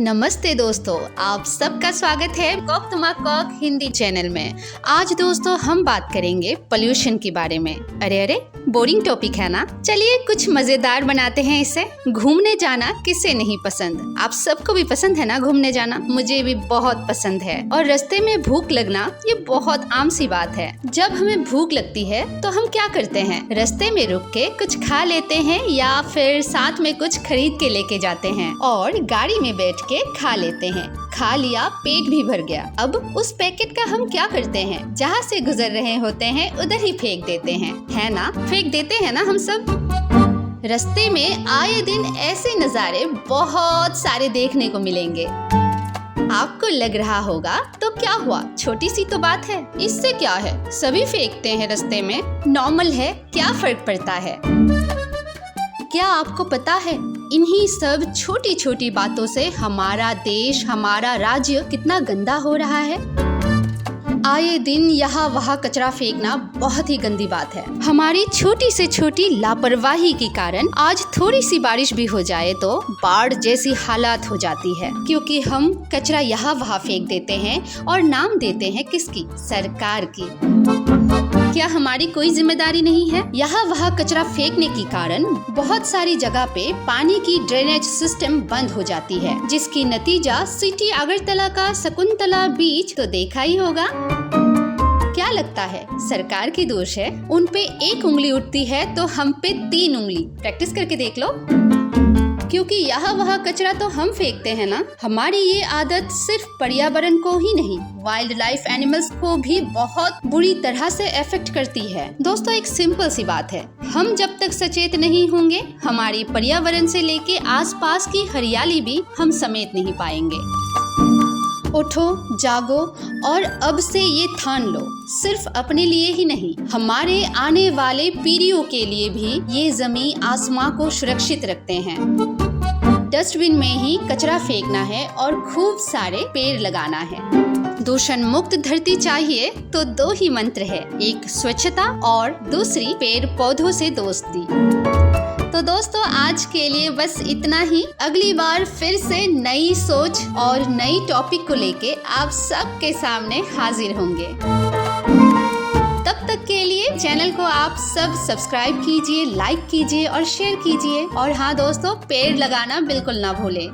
नमस्ते दोस्तों, आप सबका स्वागत है कॉक तुमा कॉक हिंदी चैनल में। आज दोस्तों हम बात करेंगे पोल्यूशन के बारे में। अरे बोरिंग टॉपिक है ना, चलिए कुछ मजेदार बनाते हैं इसे। घूमने जाना किसे नहीं पसंद, आप सबको भी पसंद है ना घूमने जाना, मुझे भी बहुत पसंद है। और रास्ते में भूख लगना ये बहुत आम सी बात है। जब हमें भूख लगती है तो हम क्या करते हैं, रास्ते में रुक के कुछ खा लेते हैं या फिर साथ में कुछ खरीद के लेके जाते हैं और गाड़ी में बैठ के खा लेते हैं। खा लिया, पेट भी भर गया। अब उस पैकेट का हम क्या करते हैं, जहाँ से गुजर रहे होते हैं उधर ही फेंक देते हैं, है ना? फेंक देते हैं ना हम सब। रास्ते में आए दिन ऐसे नज़ारे बहुत सारे देखने को मिलेंगे। आपको लग रहा होगा तो क्या हुआ, छोटी सी तो बात है, इससे क्या है, सभी फेंकते हैं रास्ते में, नॉर्मल है, क्या फर्क पड़ता है। क्या आपको पता है इन्हीं सब छोटी छोटी बातों से हमारा देश, हमारा राज्य कितना गंदा हो रहा है। आए दिन यहाँ वहाँ कचरा फेंकना बहुत ही गंदी बात है। हमारी छोटी से छोटी लापरवाही के कारण आज थोड़ी सी बारिश भी हो जाए तो बाढ़ जैसी हालात हो जाती है, क्योंकि हम कचरा यहाँ वहाँ फेंक देते हैं और नाम देते हैं किसकी, सरकार की। क्या हमारी कोई जिम्मेदारी नहीं है? यहाँ वहाँ कचरा फेंकने के कारण बहुत सारी जगह पे पानी की ड्रेनेज सिस्टम बंद हो जाती है, जिसकी नतीजा सिटी अगरतला का शकुंतला बीच तो देखा ही होगा। क्या लगता है सरकार की दोष है? उन पे एक उंगली उठती है तो हम पे 3 उंगली। प्रैक्टिस करके देख लो, क्योंकि यहाँ वहाँ कचरा तो हम फेंकते हैं ना। हमारी ये आदत सिर्फ पर्यावरण को ही नहीं, वाइल्ड लाइफ एनिमल्स को भी बहुत बुरी तरह से अफेक्ट करती है। दोस्तों एक सिंपल सी बात है, हम जब तक सचेत नहीं होंगे हमारी पर्यावरण से लेके आसपास की हरियाली भी हम समेट नहीं पाएंगे। उठो, जागो और अब से ये ठान लो, सिर्फ अपने लिए ही नहीं, हमारे आने वाले पीढ़ियों के लिए भी ये जमीन आसमां को सुरक्षित रखते हैं। डस्टबिन में ही कचरा फेंकना है और खूब सारे पेड़ लगाना है। दूषण मुक्त धरती चाहिए तो 2 ही मंत्र है, एक स्वच्छता और दूसरी पेड़ पौधों से दोस्ती। तो दोस्तों आज के लिए बस इतना ही। अगली बार फिर से नई सोच और नई टॉपिक को लेके आप सबके सामने हाजिर होंगे। तब तक के लिए चैनल को आप सब सब्सक्राइब कीजिए, लाइक कीजिए और शेयर कीजिए। और हाँ दोस्तों, पेड़ लगाना बिल्कुल ना भूलें।